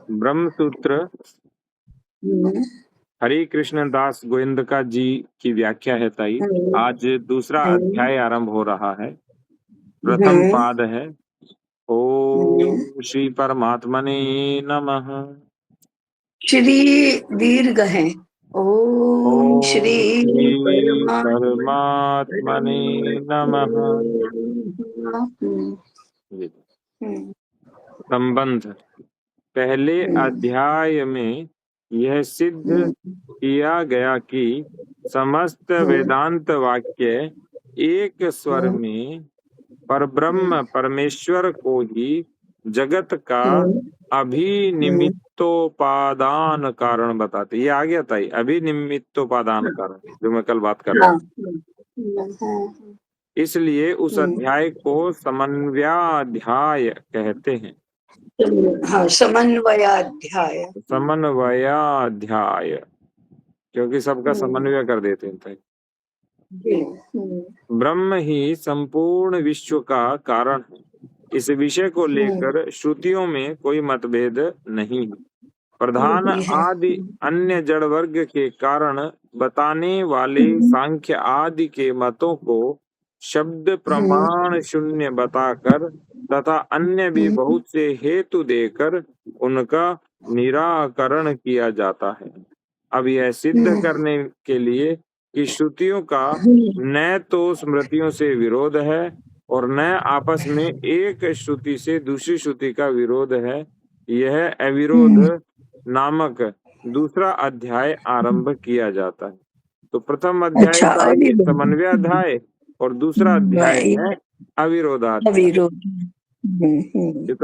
ब्रह्म सूत्र हरि कृष्ण दास गोविंदका जी की व्याख्या है ताई। आज दूसरा अध्याय आरंभ हो रहा है। प्रथम पाद है ओम श्री परमात्मने नमः। श्री दीर्घ है। ओम श्री परमात्मने नमः। संबंध। पहले अध्याय में यह सिद्ध किया गया कि समस्त वेदांत वाक्य एक स्वर में परब्रह्म परमेश्वर को ही जगत का अभिनिमित्तोपादान कारण बताते। ये आ गया था, अभिनिमित्तोपादान कारण, जो मैं कल बात कर रहा हूँ। इसलिए उस अध्याय को समन्वयाध्याय कहते हैं। हाँ, समन्वयाध्याय। समन्वयाध्याय क्योंकि सबका समन्वय कर देते हैं। ब्रह्म ही संपूर्ण विश्व का कारण है। इस विषय को लेकर श्रुतियों में कोई मतभेद नहीं है। प्रधान आदि अन्य जड़ वर्ग के कारण बताने वाले सांख्य आदि के मतों को शब्द प्रमाण शून्य बताकर तथा अन्य भी बहुत से हेतु देकर उनका निराकरण किया जाता है। अब यह सिद्ध करने के लिए कि श्रुतियों का न तो स्मृतियों से विरोध है और न आपस में एक श्रुति से दूसरी श्रुति का विरोध है, यह अविरोध नामक दूसरा अध्याय आरंभ किया जाता है। तो प्रथम अध्याय का ये समन्वय अध्याय और दूसरा अध्याय है अविरोधाध्याय। ये तो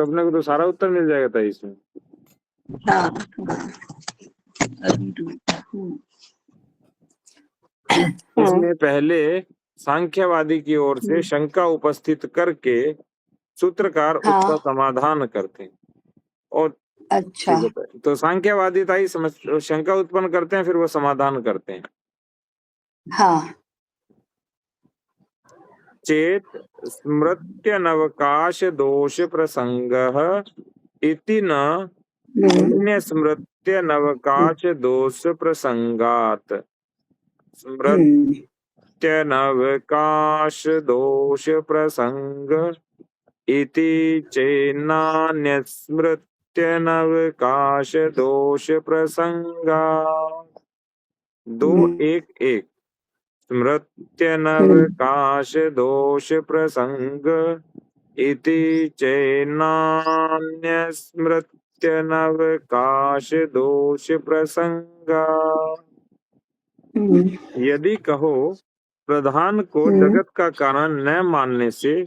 अपने को तो सारा उत्तर मिल जाएगा था इसमें। इसमें पहले सांख्यवादी की ओर से शंका उपस्थित करके सूत्रकार उसका समाधान करते हैं। और अच्छा, तो सांख्यवादी ताई शंका उत्पन्न करते हैं, फिर वो समाधान करते हैं। हाँ। चेत स्मृत्यनवकाश दोष प्रसंगः इति न अन्य स्मृत्यनवकाश दोष प्रसंगात्। स्मृत्यनवकाश दोष प्रसंग इति चेन्नान्य स्मृत्यनवकाश दोष प्रसंगात्। 2-1-1 स्मृत्यनवकाश दोष प्रसंग इति चैनान्य स्मृत्यनवकाश दोष प्रसंगा। यदि कहो प्रधान को जगत का कारण न मानने से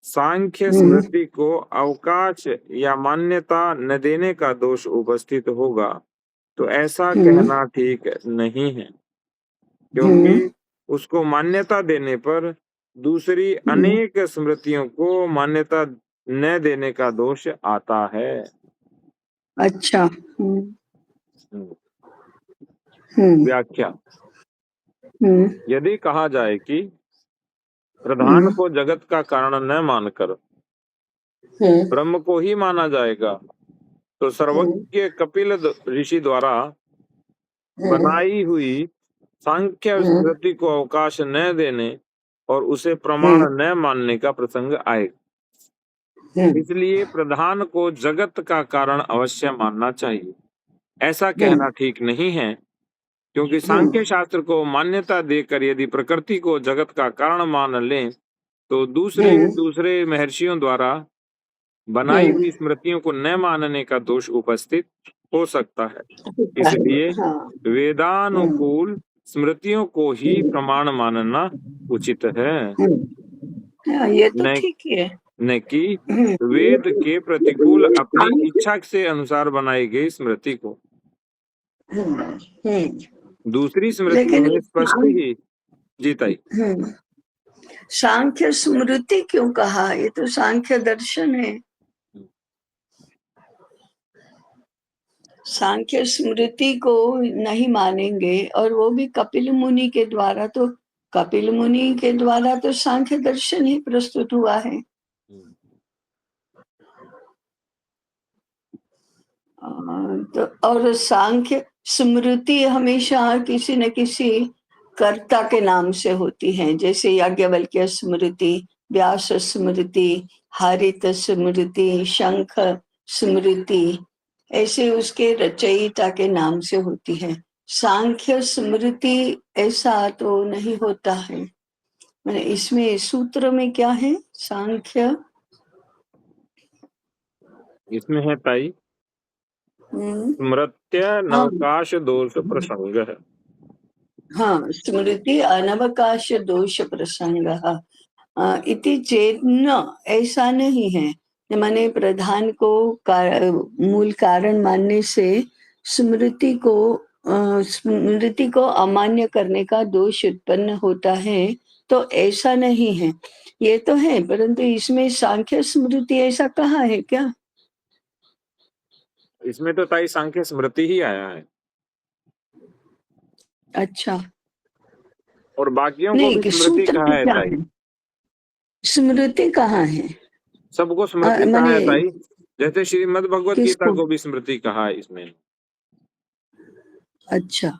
सांख्य स्मृति को अवकाश या मान्यता न देने का दोष उपस्थित होगा, तो ऐसा कहना ठीक नहीं है, क्योंकि उसको मान्यता देने पर दूसरी अनेक स्मृतियों को मान्यता न देने का दोष आता है। अच्छा। व्याख्या। यदि कहा जाए कि प्रधान को जगत का कारण न मानकर ब्रह्म को ही माना जाएगा, तो सर्वज्ञ कपिल ऋषि द्वारा बनाई हुई सांख्य स्मृति को अवकाश न देने और उसे प्रमाण न मानने का प्रसंग आएगा। इसलिए प्रधान को जगत का कारण अवश्य मानना चाहिए। ऐसा कहना ठीक नहीं है, क्योंकि सांख्य शास्त्र को मान्यता देकर यदि प्रकृति को जगत का कारण मान लें, तो दूसरे महर्षियों द्वारा बनाई हुई स्मृतियों को न मानने का दोष उपस्थित हो सकता है। इसलिए वेदानुकूल स्मृतियों को ही प्रमाण मानना उचित है। ये तो ठीक है। न कि वेद के प्रतिकूल अपनी इच्छा से अनुसार बनाई गई स्मृति को। दूसरी स्मृति में स्पष्ट ही जीताई। सांख्य स्मृति क्यों कहा? ये तो सांख्य दर्शन है। सांख्य स्मृति को नहीं मानेंगे, और वो भी कपिल मुनि के द्वारा। तो कपिल मुनि के द्वारा तो सांख्य दर्शन ही प्रस्तुत हुआ है। तो और सांख्य स्मृति हमेशा किसी न किसी कर्ता के नाम से होती है, जैसे याज्ञवल्क्य स्मृति, व्यास स्मृति, हारित स्मृति, शंख स्मृति, ऐसे उसके रचयिता के नाम से होती है। सांख्य स्मृति ऐसा तो नहीं होता है। मैंने इसमें सूत्र में क्या है? सांख्य इसमें है ताई स्मृत्य हाँ नवकाश दोष प्रसंग है। हाँ, स्मृति अनवकाश दोष प्रसंग इति चेत न, ऐसा नहीं है। माने प्रधान को मूल कारण मानने से स्मृति को अमान्य करने का दोष उत्पन्न होता है, तो ऐसा नहीं है। ये तो है, परंतु इसमें सांख्य स्मृति ऐसा कहा है क्या? इसमें तो ताई सांख्य स्मृति ही आया है, अच्छा, और बाकियों को नहीं भी कि स्मृति सूत्र कहा में है क्या ताई। है? स्मृति कहाँ है? सबको स्मृति कहा माने है ताई, जैसे श्रीमद् भगवत गीता किसको? को भी स्मृति कहा है इसमें। अच्छा,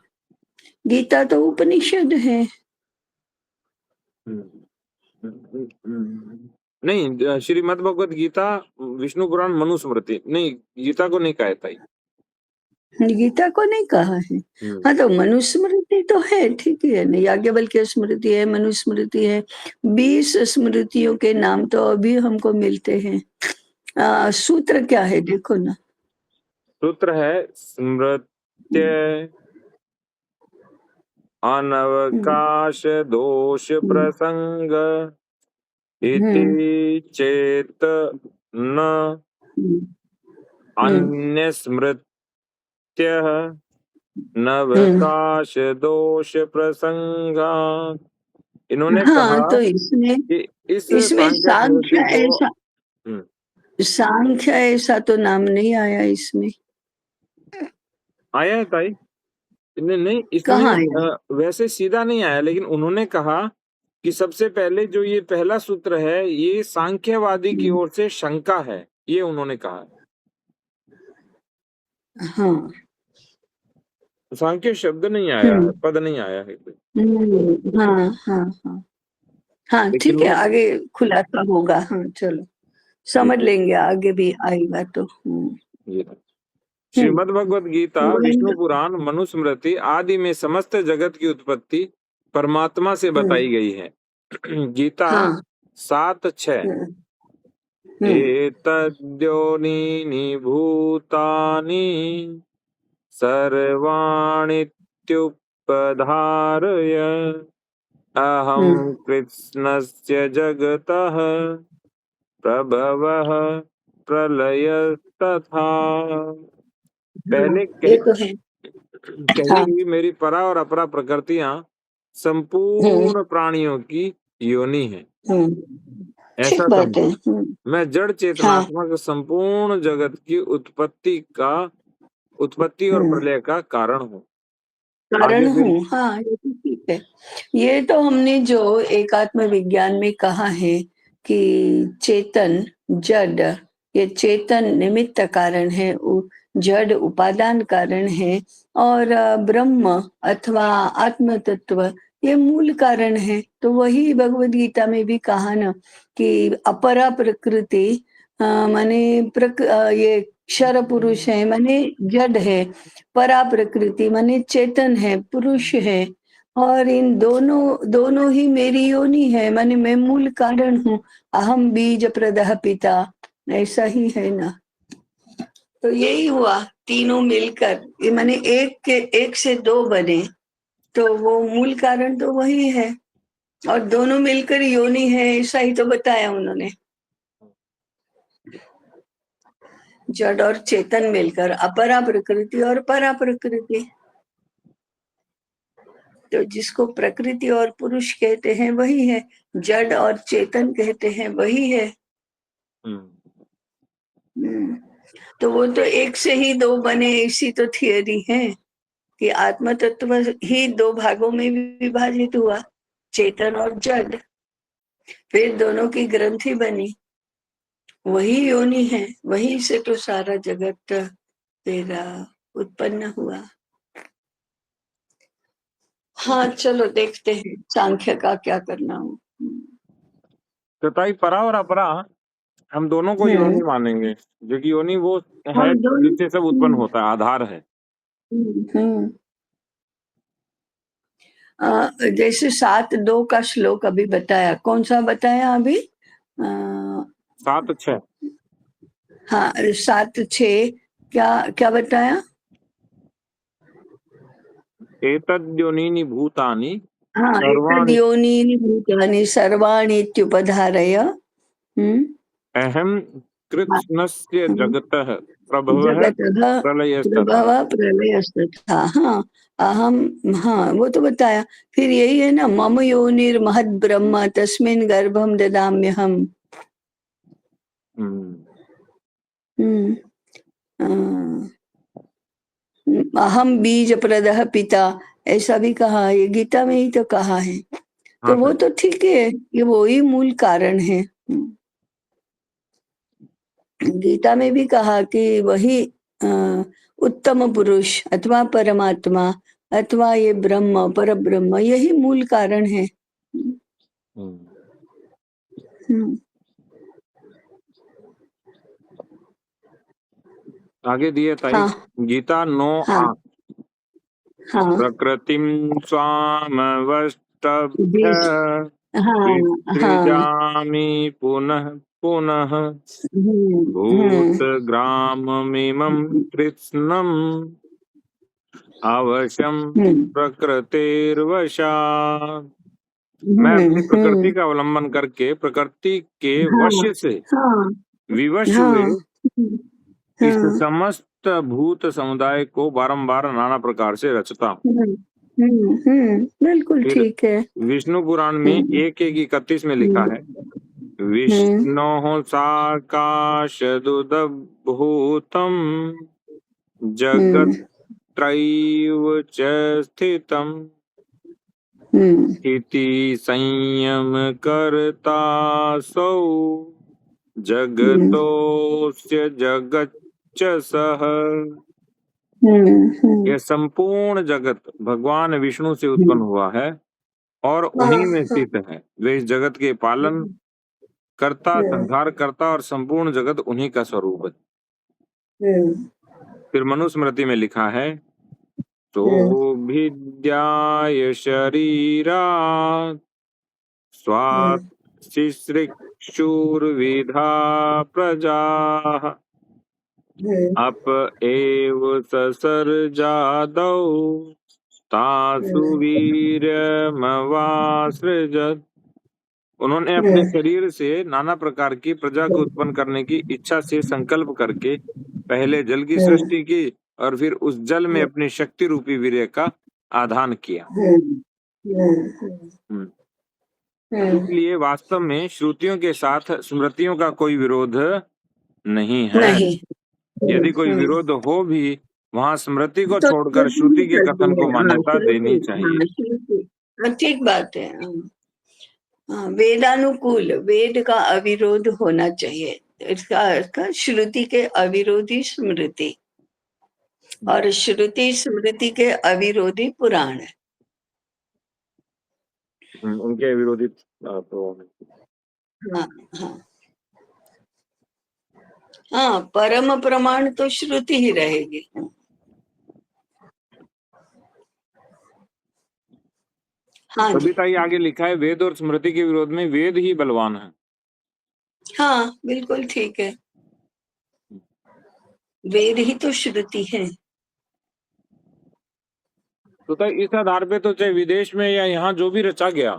गीता तो उपनिषद है। नहीं, श्रीमद् भगवत गीता विष्णु पुराण मनुस्मृति, नहीं गीता को नहीं कहा है ताई। गीता को नहीं कहा है। हाँ, तो मनुस्मृति तो है, ठीक है ना, याज्ञवल्क्य स्मृति है, मनुस्मृति है। 20 स्मृतियों के नाम तो अभी हमको मिलते हैं। सूत्र क्या है देखो ना। सूत्र है स्मृत्य अनवकाश दोष प्रसंग इति चेत न अन्य स्मृत्यः नवकाश दोष प्रसंगा। इन्होंने कहा हाँ, तो इसमें कि इस इसमें सांख्य स्मृति सांख्य को ऐसा सांख्य ऐसा तो नाम नहीं आया इसमें। आया है ताई, नहीं कहाँ इसमें आया? वैसे सीधा नहीं आया, लेकिन उन्होंने कहा कि सबसे पहले जो ये पहला सूत्र है ये सांख्यवादी की ओर से शंका है, ये उन्होंने कहा। हाँ, सांख्य शब्द नहीं आया है, पद नहीं आया है। हाँ हाँ हाँ हाँ, लेकिन ठीक है, वो आगे खुलासा होगा। हाँ, चलो समझ लेंगे, आगे भी आएगा तो। ये श्रीमद् भगवत गीता, विष्णु गोविंद। पुराण, मनुस्मृति आदि में समस्त जगत की उत्पत्ति परमात्मा से बताई गई है। गीता हाँ 7:6 एतद्योनीनि भूतानि सर्वाणीत्युपधारय अहं कृष्णस्य जगतः प्रभवः प्रलयस्तथा। पहले तो है। कही हुई मेरी परा और अपरा प्रकृतियां संपूर्ण प्राणियों की योनि है, ठीक ऐसा बात है। समझो। मैं जड़ हाँ चेतनात्मक संपूर्ण जगत की उत्पत्ति और प्रलय का कारण हूँ। कारण आगे फिर हूँ। हाँ, ये तो ठीक है। ये तो हमने जो एकात्म विज्ञान में कहा है कि चेतन जड़, ये चेतन निमित्त कारण है, जड़ उपादान कारण है, और ब्रह्म अथवा आत्म तत्व ये मूल कारण है। तो वही भगवद गीता में भी कहा ना कि अपरा प्रकृति माने ये क्षर पुरुष है, माने जड़ है, परा प्रकृति माने चेतन है, पुरुष है, और इन दोनों ही मेरी योनि है, माने मैं मूल कारण हूँ। अहम बीज प्रदः पिता, ऐसा ही है ना। तो यही हुआ, तीनों मिलकर ये माने एक से दो बने, तो वो मूल कारण तो वही है, और दोनों मिलकर योनि है, ऐसा ही तो बताया उन्होंने। जड़ और चेतन मिलकर अपरा प्रकृति और परा प्रकृति। तो जिसको प्रकृति और पुरुष कहते हैं वही है, जड़ और चेतन कहते हैं वही है। तो वो तो एक से ही दो बने, ऐसी तो थियरी है कि आत्म तत्व ही दो भागों में विभाजित हुआ, चेतन और जड़, फिर दोनों की ग्रंथि बनी, वही योनि है, वही से तो सारा जगत फिर उत्पन्न हुआ। हाँ चलो देखते हैं सांख्य का क्या करना हो। तथा परा और अपरा हम दोनों को योनि मानेंगे, जो कि योनि वो हाँ है दोनों। जिससे सब उत्पन्न होता है, आधार है। हम्म। जैसे 7:2 का श्लोक अभी बताया, कौन सा बताया अभी? 7:6 हाँ 7:6 क्या क्या बताया? एतद्योनीनि भूतानि हाँ सर्वाणि एतद्योनीनि भूतानि सर्वाणि इत्युपधारय। अहं कृत्स्नस्य जगतः प्रभवः जगतः प्रलयस्तथा। प्रभव प्रलयस्तथा। हाँ अहम, हाँ वो तो बताया। फिर यही है ना, मम योनिर्महद् ब्रह्म तस्मिन् गर्भं ददाम्यहम्। हम्म, अहम बीज प्रदः पिता, ऐसा भी कहा है, ये गीता में ही तो कहा है। हाँ तो वो सर, तो ठीक है, ये वो ही मूल कारण है। गीता में भी कहा कि वही अ, उत्तम पुरुष अथवा परमात्मा अथवा ये ब्रह्म पर ब्रह्म यही मूल कारण है। हम्म, आगे दिए ताई, हाँ गीता 9:8 हाँ हाँ प्रकृतिं स्वामवष्टभ्य बीज, हाँ हाँ। विसृजामि पुनः पुनः हम्म। भूतग्राममिमं कृत्स्नम् अवश्यं हम्म प्रकृतेर्वशात्। मैं अपनी प्रकृति हम्म। का अवलंबन करके प्रकृति के वश हाँ से हाँ विवश हुए हाँ इस हाँ। समस्त भूत समुदाय को बारंबार नाना प्रकार से रचता हूँ। बिल्कुल फिर ठीक है। विष्णु पुराण में हम्म 1:31 में लिखा है, हम्म विष्णोः साकाशदुदभूतं हम्म जगत्त्रयीव च स्थितम् हम्म इति संयमकर्तासौ हम्म जगतोऽस्य जगच्च सः। हम्म। यह संपूर्ण जगत भगवान विष्णु से उत्पन्न हम्म, हुआ है और हाँ उन्हीं में हाँ। स्थित है। वे इस जगत के पालन कर्ता, हम्म संहार करता और संपूर्ण जगत उन्हीं का स्वरूप है। हम्म फिर मनुस्मृति में लिखा है, हम्म सोऽभिद्याय शरीरात् स्वास्तिसृक्षुर्विधा प्रजाः अप एव ससर्जादौ तासु हम्म वीर्यमवासृजत्। उन्होंने अपने शरीर से नाना प्रकार की प्रजा को उत्पन्न करने की इच्छा से संकल्प करके पहले जल की सृष्टि की और फिर उस जल में अपनी शक्ति रूपी वीर्य का आधान किया। हम्म। इसलिए वास्तव में श्रुतियों के साथ स्मृतियों का कोई विरोध नहीं है। नहीं। यदि कोई विरोध हो भी, वहां स्मृति को तो छोड़कर श्रुति श्रुति ही के करती कथन है, को हाँ मान्यता श्रुति, देनी चाहिए। हाँ श्रुति, हाँ ठीक बात है। हाँ हाँ, वेदानुकूल, वेद का अविरोध होना चाहिए। इसका श्रुति के अविरोधी स्मृति और श्रुति स्मृति के अविरोधी पुराण। उनके विरोधी तो हाँ हाँ हाँ, परम प्रमाण तो श्रुति ही रहेगी। हाँ जी। तभी ताई आगे लिखा है, वेद और स्मृति के विरोध में वेद ही बलवान है। हाँ बिल्कुल ठीक है, वेद ही तो श्रुति है। तो ताई इस आधार पे तो चाहे विदेश में या यहाँ जो भी रचा गया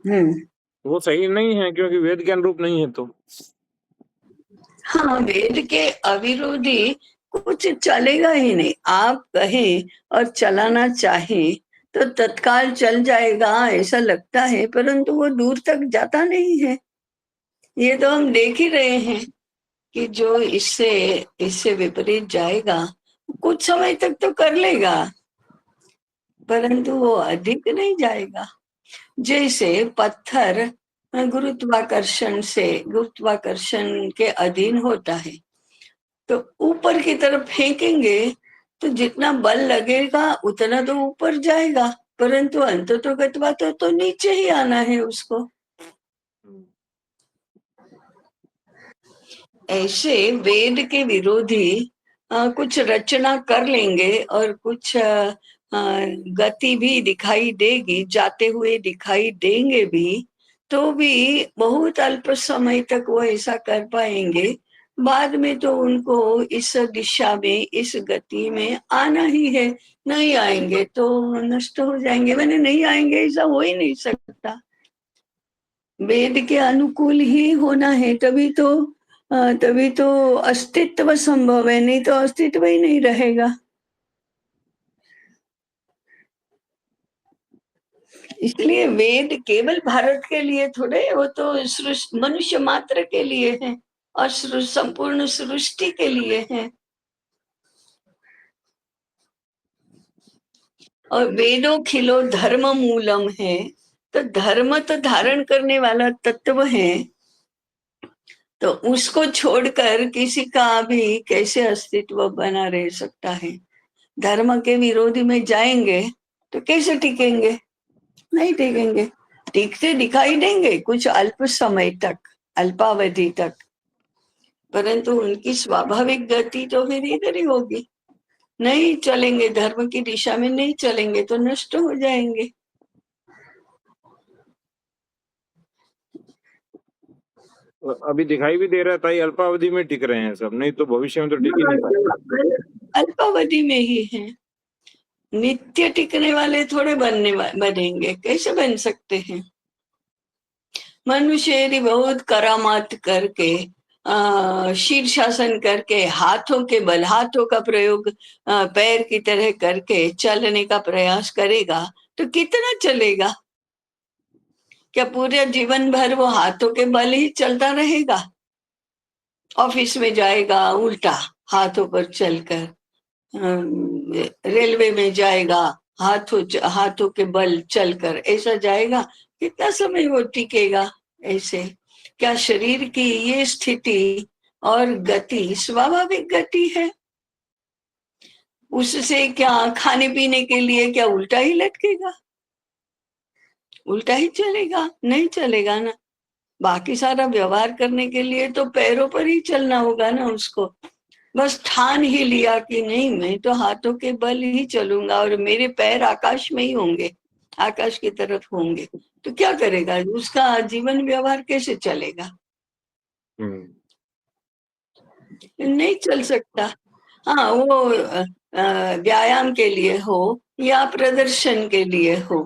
हम्म। वो सही नहीं है, क्योंकि वेद के अनुरूप नहीं है। तो हाँ वेद के अविरोधी कुछ चलेगा ही नहीं। आप कहें और चलाना चाहें तो तत्काल चल जाएगा ऐसा लगता है, परंतु वो दूर तक जाता नहीं है। ये तो हम देख ही रहे हैं कि जो इससे इससे विपरीत जाएगा कुछ समय तक तो कर लेगा, परंतु वो अधिक नहीं जाएगा। जैसे पत्थर गुरुत्वाकर्षण के अधीन होता है, तो ऊपर की तरफ फेंकेंगे तो जितना बल लगेगा उतना तो ऊपर जाएगा, परंतु अंततोगत्वा तो नीचे ही आना है उसको। ऐसे वेद के विरोधी कुछ रचना कर लेंगे और कुछ गति भी दिखाई देगी, जाते हुए दिखाई देंगे भी, तो भी बहुत अल्प समय तक वो ऐसा कर पाएंगे। बाद में तो उनको इस दिशा में, इस गति में आना ही है। नहीं आएंगे तो नष्ट हो जाएंगे, मैंने नहीं आएंगे ऐसा हो ही नहीं सकता। वेद के अनुकूल ही होना है, तभी तो अस्तित्व संभव है, नहीं तो अस्तित्व ही नहीं रहेगा। इसलिए वेद केवल भारत के लिए थोड़े, वो तो मनुष्य मात्र के लिए है और संपूर्ण सृष्टि के लिए है। और वेदों खिलो धर्म मूलम है, तो धर्म तो धारण करने वाला तत्व है, तो उसको छोड़कर किसी का भी कैसे अस्तित्व बना रह सकता है। धर्म के विरोधी में जाएंगे तो कैसे टिकेंगे? नहीं टिकेंगे। टिकते दिखाई देंगे कुछ अल्प समय तक, अल्पावधि तक, परंतु उनकी स्वाभाविक गति तो फिर इधर ही होगी। नहीं चलेंगे, धर्म की दिशा में नहीं चलेंगे तो नष्ट हो जाएंगे। अभी दिखाई भी दे रहा था ये अल्पावधि में टिक रहे हैं सब, नहीं तो भविष्य में तो टिक ही नहीं पाएंगे। अल्पावधि में ही है, नित्य टिकने वाले थोड़े बनेंगे, कैसे बन सकते हैं? मनुष्य यदि बहुत करामात करके शीर्षासन करके हाथों के बल, हाथों का प्रयोग पैर की तरह करके चलने का प्रयास करेगा तो कितना चलेगा? क्या पूरे जीवन भर वो हाथों के बल ही चलता रहेगा? ऑफिस में जाएगा उल्टा हाथों पर चलकर, रेलवे में जाएगा हाथों के बल चलकर, ऐसा जाएगा? कितना समय वो टिकेगा ऐसे? क्या शरीर की ये स्थिति और गति स्वाभाविक गति है? उससे क्या खाने पीने के लिए क्या उल्टा ही लटकेगा? उल्टा ही चलेगा? नहीं चलेगा ना। बाकी सारा व्यवहार करने के लिए तो पैरों पर ही चलना होगा ना उसको। बस ठान ही लिया कि नहीं, मैं तो हाथों के बल ही चलूंगा और मेरे पैर आकाश में ही होंगे, आकाश की तरफ होंगे, तो क्या करेगा? उसका जीवन व्यवहार कैसे चलेगा? नहीं चल सकता। हाँ, वो व्यायाम के लिए हो या प्रदर्शन के लिए हो,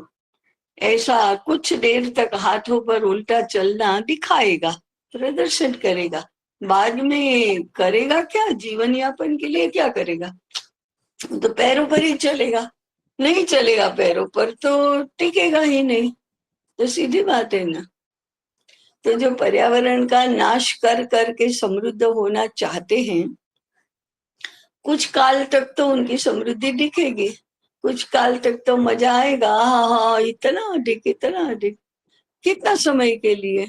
ऐसा कुछ देर तक हाथों पर उल्टा चलना दिखाएगा, प्रदर्शन करेगा। बाद में करेगा क्या? जीवन यापन के लिए क्या करेगा? तो पैरों पर ही चलेगा। नहीं चलेगा पैरों पर तो टिकेगा ही नहीं, तो सीधी बात है ना। तो जो पर्यावरण का नाश कर करके समृद्ध होना चाहते हैं, कुछ काल तक तो उनकी समृद्धि दिखेगी, कुछ काल तक तो मजा आएगा, हाँ हाँ इतना अधिक, इतना अधिक, कितना समय के लिए?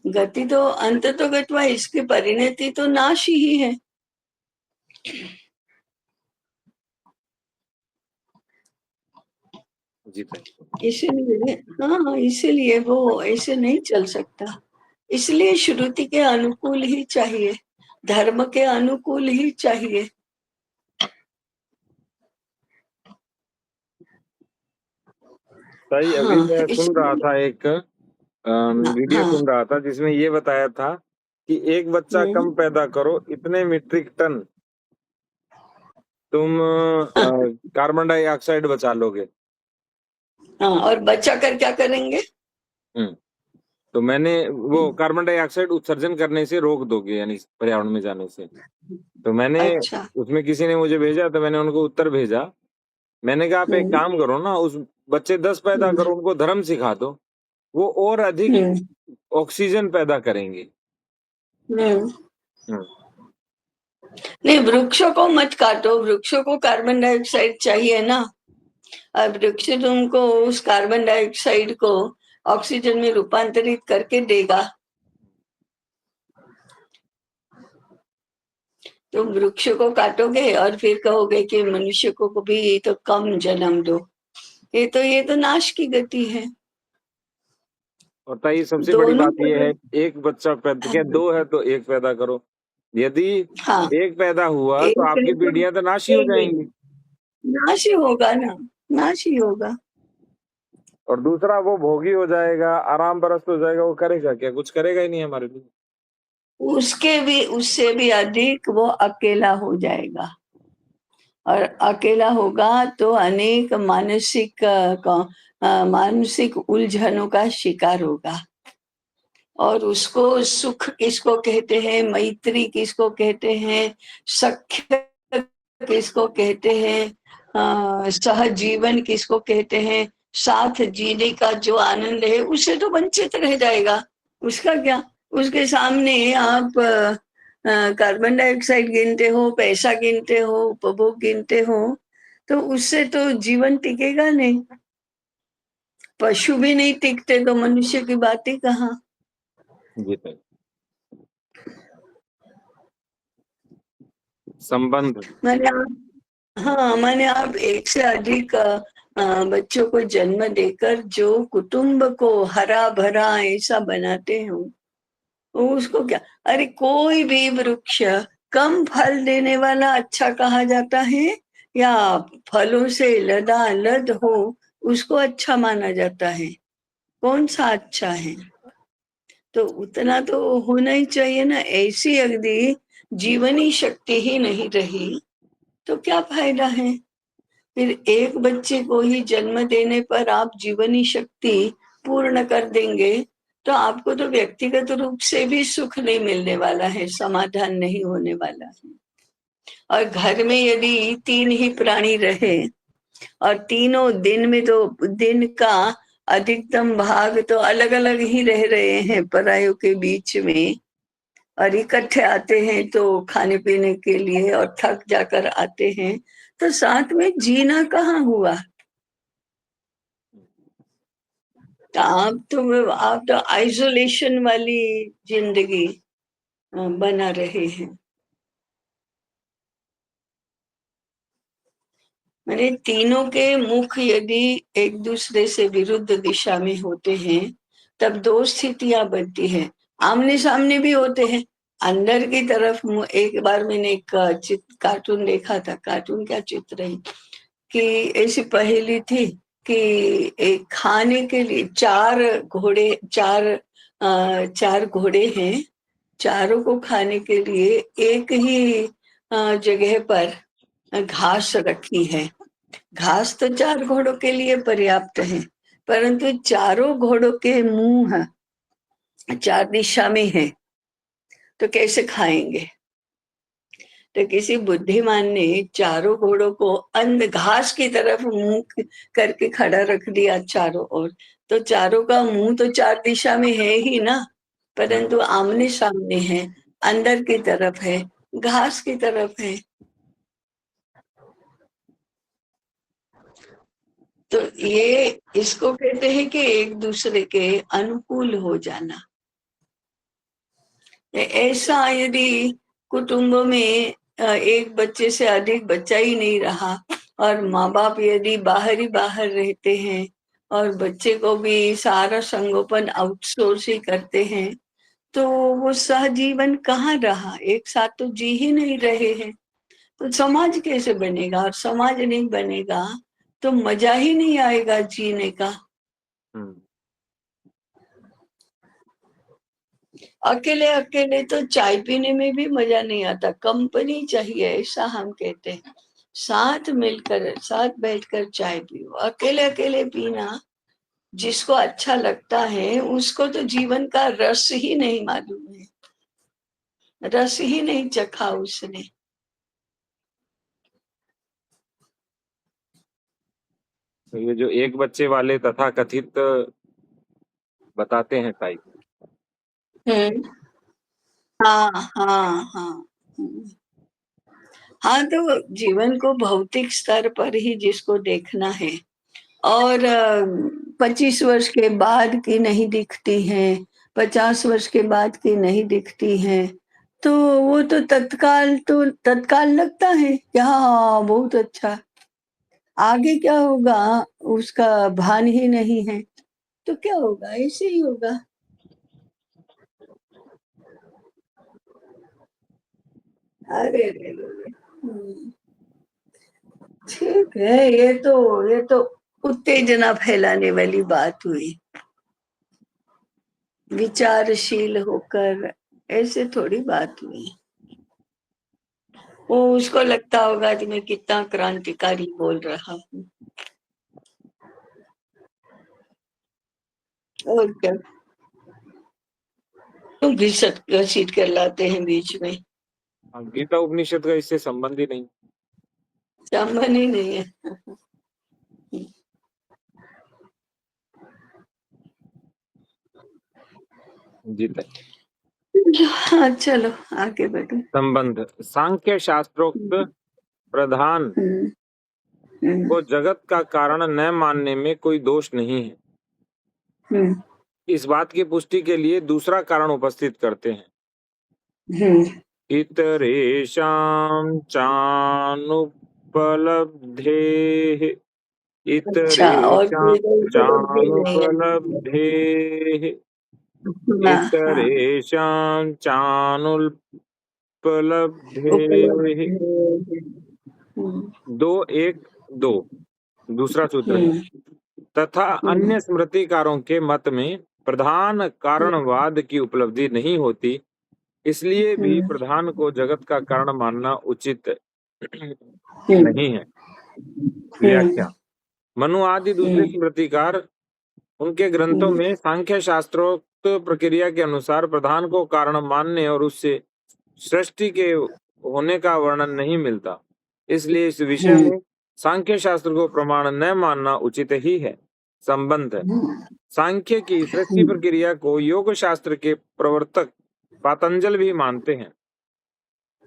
गति तो अंत तो गत्वा, इसकी परिणति तो नाश ही है। इसीलिए हाँ, इसीलिए वो ऐसे नहीं चल सकता। इसलिए श्रुति के अनुकूल ही चाहिए, धर्म के अनुकूल ही चाहिए। सही। अभी मैं सुन रहा था एक वीडियो हाँ, सुन रहा था जिसमें ये बताया था कि एक बच्चा कम पैदा करो, इतने मीट्रिक टन तुम कार्बन डाइऑक्साइड बचा लोगे। हाँ, और बचा कर क्या करेंगे? तो मैंने वो कार्बन डाइऑक्साइड उत्सर्जन करने से रोक दोगे, यानी पर्यावरण में जाने से। तो मैंने अच्छा, उसमें किसी ने मुझे भेजा, तो मैंने उनको उत्तर भेजा। मैंने कहा आप एक काम करो ना, उस बच्चे 10 पैदा करो, उनको धर्म सिखा दो, वो और अधिक ऑक्सीजन पैदा करेंगे। नहीं, वृक्षों को मत काटो, वृक्षों को कार्बन डाइऑक्साइड चाहिए ना। अब वृक्ष तुमको उस कार्बन डाइऑक्साइड को ऑक्सीजन में रूपांतरित करके देगा। तुम वृक्ष को काटोगे और फिर कहोगे कि मनुष्य को भी तो कम जन्म दो, ये तो नाश की गति है। और ताई सबसे बड़ी दोनों बात ये है, एक बच्चा पैदा, क्या दो है तो एक पैदा करो। यदि हाँ, एक पैदा हुआ एक तो है आपकी तो पीढ़ियां तो नाश ही हो एक जाएंगी। नाश ही होगा ना, नाश ही होगा। और दूसरा वो भोगी हो जाएगा, आराम परस्त हो जाएगा, वो करेगा क्या? कुछ करेगा ही नहीं हमारे लिए। उससे भी अधिक वो अकेला हो जाएगा, और अकेला होगा तो अनेक मानसिक उलझनों का शिकार होगा। और उसको सुख किसको कहते हैं, मैत्री किसको कहते हैं, सख्य किसको कहते हैं, सहजीवन किसको कहते हैं, साथ जीने का जो आनंद है, उससे तो वंचित रह जाएगा। उसका क्या, उसके सामने आप कार्बन डाइऑक्साइड गिनते हो, पैसा गिनते हो, उपभोग गिनते हो, तो उससे तो जीवन टिकेगा नहीं। पशु भी नहीं टिकते तो मनुष्य की बात ही कहाँ। जी ताई। संबंध। मैंने आप एक से अधिक बच्चों को जन्म देकर जो कुटुंब को हरा भरा ऐसा बनाते हो, उसको क्या, अरे कोई भी वृक्ष कम फल देने वाला अच्छा कहा जाता है, या फलों से लदालद हो उसको अच्छा माना जाता है? कौन सा अच्छा है? तो उतना तो होना ही चाहिए ना। ऐसी अगदी जीवनी शक्ति ही नहीं रही तो क्या फायदा है? फिर एक बच्चे को ही जन्म देने पर आप जीवनी शक्ति पूर्ण कर देंगे तो आपको तो व्यक्तिगत रूप से भी सुख नहीं मिलने वाला है, समाधान नहीं होने वाला है। और घर में यदि 3 ही प्राणी रहे और तीनों दिन में तो दिन का अधिकतम भाग तो अलग अलग ही रह रहे हैं परायों के बीच में, और इकट्ठे आते हैं तो खाने पीने के लिए और थक जाकर आते हैं, तो साथ में जीना कहाँ हुआ? तो आप तो आइसोलेशन वाली जिंदगी बना रहे हैं। मैंने तीनों के मुख यदि एक दूसरे से विरुद्ध दिशा में होते हैं तब 2 स्थितियां बनती हैं। आमने सामने भी होते हैं, अंदर की तरफ एक बार मैंने एक कार्टून देखा था, कार्टून क्या चित्र है, कि ऐसी पहेली थी कि एक खाने के लिए 4 घोड़े, 4 घोड़े हैं, चारों को खाने के लिए एक ही जगह पर घास रखी है। घास तो 4 घोड़ों के लिए पर्याप्त है, परंतु चारों घोड़ों के मुंह 4 दिशा में है, तो कैसे खाएंगे? तो किसी बुद्धिमान ने चारों घोड़ों को घास की तरफ मुंह करके खड़ा रख दिया चारों ओर, तो चारों का मुंह तो 4 दिशा में है ही ना, परंतु आमने सामने है, अंदर की तरफ है, घास की तरफ है। तो ये इसको कहते हैं कि एक दूसरे के अनुकूल हो जाना। ऐसा यदि कुटुंब में एक बच्चे से अधिक बच्चा ही नहीं रहा और माँ बाप यदि बाहर ही बाहर रहते हैं और बच्चे को भी सारा संगोपन आउटसोर्स ही करते हैं, तो वो सहजीवन कहाँ रहा? एक साथ तो जी ही नहीं रहे हैं, तो समाज कैसे बनेगा? और समाज नहीं बनेगा तो मजा ही नहीं आएगा जीने का। अकेले अकेले तो चाय पीने में भी मजा नहीं आता, कंपनी चाहिए, ऐसा हम कहते हैं। साथ मिलकर, साथ बैठकर चाय पियो। अकेले अकेले पीना, जिसको अच्छा लगता है उसको तो जीवन का रस ही नहीं मालूम है, रस ही नहीं चखा उसने। तो ये जो एक बच्चे वाले तथा कथित बताते हैं ताई, हम्म। हाँ हाँ हाँ। हम्म। हाँ, तो जीवन को भौतिक स्तर पर ही जिसको देखना है और 25 वर्ष के बाद की नहीं दिखती हैं, 50 वर्ष के बाद की नहीं दिखती हैं, तो वो तो तत्काल लगता है कि हाँ बहुत अच्छा, आगे क्या होगा उसका भान ही नहीं है, तो क्या होगा, ऐसे ही होगा। अरे रे रे रे। ठीक है, ये तो उत्तेजना फैलाने वाली बात हुई। विचारशील होकर ऐसे थोड़ी बात हुई। वो उसको लगता होगा कि मैं कितना क्रांतिकारी बोल रहा हूँ, और क्या। तुम घसीट कर लाते हैं बीच में, गीता उपनिषद का इससे संबंध ही नहीं। संबंध ही नहीं है। जीता हाँ चलो आगे बढ़ो। संबंध सांख्य शास्त्रोक्त प्रधान हम्म, हम्म, को जगत का कारण न मानने में कोई दोष नहीं है। हम्म, इस बात की पुष्टि के लिए दूसरा कारण उपस्थित करते हैं। हम्म। इतरेषां चानुपलब्धेः अच्छा, और इतरेषां कोई उपलब्धि नहीं है। चानुपलब्धेः हाँ हाँ, इतरेषां चानुपलब्धेः। उपलब्धि। दो एक दो दूसरा सूत्र है। तथा अन्य स्मृतिकारों के मत में प्रधान कारणवाद की उपलब्धि नहीं होती, इसलिए भी प्रधान को जगत का कारण मानना उचित नहीं है। व्याख्या मनु आदि दूसरे स्मृतिकार उनके ग्रंथों में सांख्य शास्त्रोक्त प्रक्रिया के अनुसार प्रधान को कारण मानने और उससे सृष्टि के होने का वर्णन नहीं मिलता, इसलिए इस विषय में सांख्य शास्त्र को प्रमाण न मानना उचित ही है। संबंध सांख्य की सृष्टि प्रक्रिया को योग शास्त्र के प्रवर्तक पातंजल भी मानते हैं,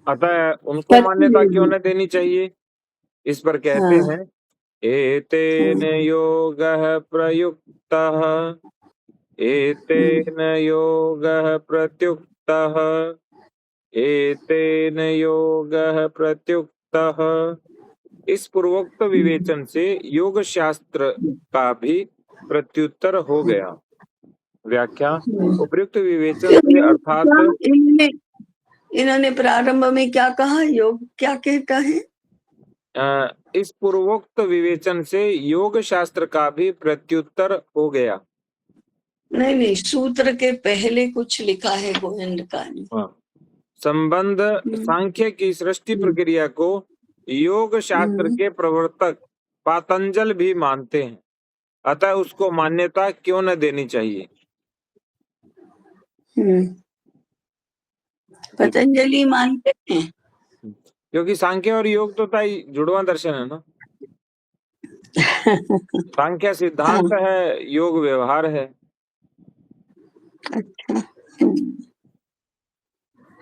अतः उनको मान्यता क्यों न देनी चाहिए। इस पर कहते हाँ, हैं एतेन योगः प्रयुक्तः एतेन योगः प्रत्युक्तः एतेन योगः प्रत्युक्तः। इस पूर्वोक्त विवेचन से योग शास्त्र का भी प्रत्युत्तर हो गया। व्याख्या उपयुक्त विवेचन तो से योग अर्थात क्या, इन्होंने इन्होंने प्रारंभ में क्या कहा, योग क्या कहता है? इस पूर्वोक्त विवेचन से योग शास्त्र का भी प्रत्युत्तर हो गया। नहीं नहीं, सूत्र के पहले कुछ लिखा है गोविंद का ने। संबंध सांख्य की सृष्टि प्रक्रिया को योग शास्त्र के प्रवर्तक पातंजल भी मानते हैं, अतः उसको मान्यता क्यों न देनी चाहिए। पतंजलि मानते हैं। क्योंकि सांख्य और योग तो ताई जुड़वा दर्शन है ना। सांख्य सिद्धांत है, योग व्यवहार है। अच्छा।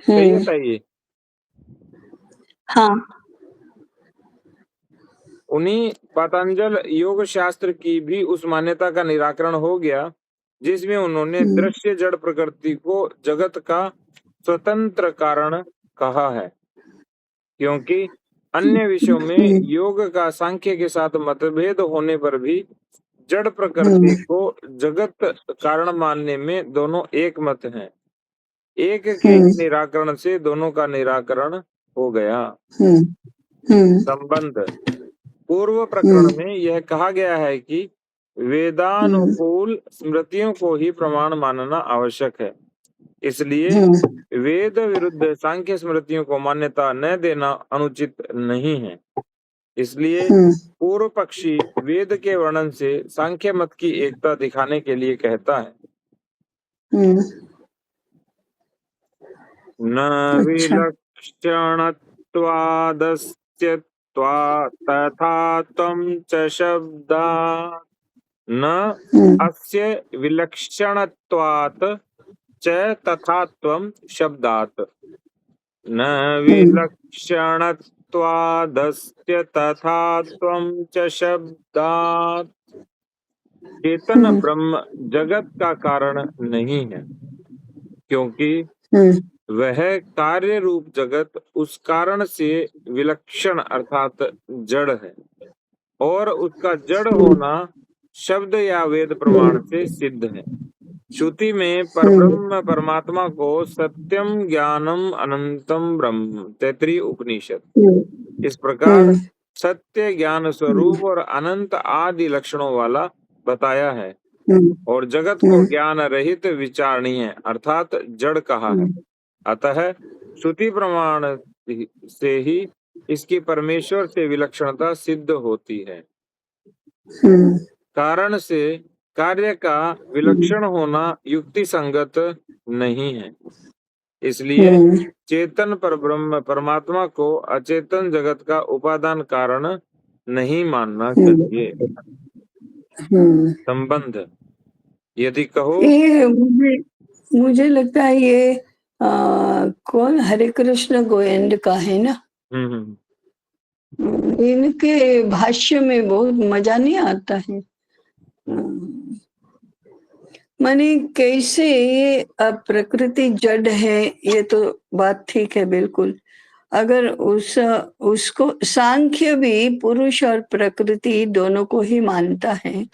सही है ताई। हाँ। उन्हीं पतंजल योग शास्त्र की भी उस मान्यता का निराकरण हो गया जिसमें उन्होंने दृश्य जड़ प्रकृति को जगत का स्वतंत्र कारण कहा है, क्योंकि अन्य विषयों में योग का सांख्य के साथ मतभेद होने पर भी जड़ प्रकृति को जगत कारण मानने में दोनों एक मत हैं। एक के ही निराकरण से दोनों का निराकरण हो गया। संबंध पूर्व प्रकरण में यह कहा गया है कि वेदानुकूल स्मृतियों को ही प्रमाण मानना आवश्यक है, इसलिए वेद विरुद्ध सांख्य स्मृतियों को मान्यता न देना अनुचित नहीं है। इसलिए पूर्व पक्षी वेद के वर्णन से सांख्य मत की एकता दिखाने के लिए कहता है न विलक्षणत्वादस्य तथा त्वं च शब्दात् न अस्य विलक्षणत्वात् च तथा त्वं शब्दात् न विलक्षणत्वादस्य तथा त्वं च शब्दात्। चेतन ब्रह्म जगत का कारण नहीं है, क्योंकि वह कार्य रूप जगत उस कारण से विलक्षण अर्थात जड़ है और उसका जड़ होना शब्द या वेद प्रमाण से सिद्ध है। श्रुति में परब्रह्म परमात्मा को सत्यम ज्ञानम अनंतम ब्रह्म, तैत्तिरीय उपनिषद इस प्रकार सत्य ज्ञान स्वरूप और अनंत आदि लक्षणों वाला बताया है और जगत को ज्ञान रहित विचारणीय अर्थात जड़ कहा है। अतः श्रुति प्रमाण से ही इसकी परमेश्वर से विलक्षणता सिद्ध होती है। कारण से कार्य का विलक्षण होना युक्ति संगत नहीं है, इसलिए चेतन परब्रह्म परमात्मा को अचेतन जगत का उपादान कारण नहीं मानना चाहिए। संबंध यदि कहो, ये मुझे लगता है ये कौन हरे कृष्ण गोयंद का है ना। इनके भाष्य में बहुत मजा नहीं आता है। माने कैसे ये प्रकृति जड़ है, ये तो बात ठीक है बिल्कुल। अगर उसको सांख्य भी पुरुष और प्रकृति दोनों को ही मानता है,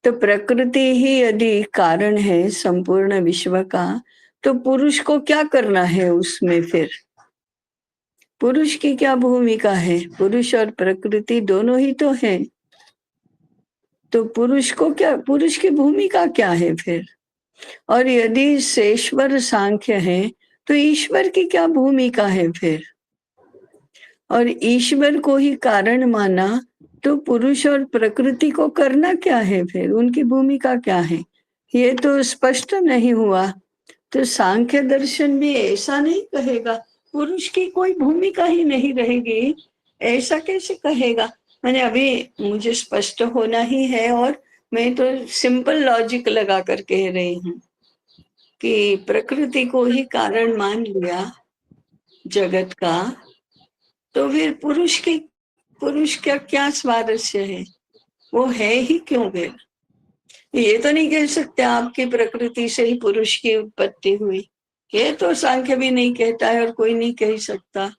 तो प्रकृति ही यदि कारण है संपूर्ण विश्व का, तो पुरुष को क्या करना है उसमें फिर? पुरुष की क्या भूमिका है? पुरुष और प्रकृति दोनों ही तो है, तो पुरुष को क्या, पुरुष की भूमिका क्या है फिर? और यदि शेश्वर सांख्य है, तो ईश्वर की क्या भूमिका है फिर? और ईश्वर को ही कारण माना, तो पुरुष और प्रकृति को करना क्या है फिर? उनकी भूमिका क्या है? ये तो स्पष्ट नहीं हुआ। तो सांख्य दर्शन भी ऐसा नहीं कहेगा, पुरुष की कोई भूमिका ही नहीं रहेगी, ऐसा कैसे कहेगा? मैंने अभी मुझे स्पष्ट होना ही है, और मैं तो सिंपल लॉजिक लगा कर कह रही हूँ कि प्रकृति को ही कारण मान लिया जगत का, तो फिर पुरुष का क्या स्वारस्य है? वो है ही क्यों फिर? ये तो नहीं कह सकते आपकी प्रकृति से ही पुरुष की उत्पत्ति हुई, ये तो सांख्य भी नहीं कहता है और कोई नहीं कह सकता।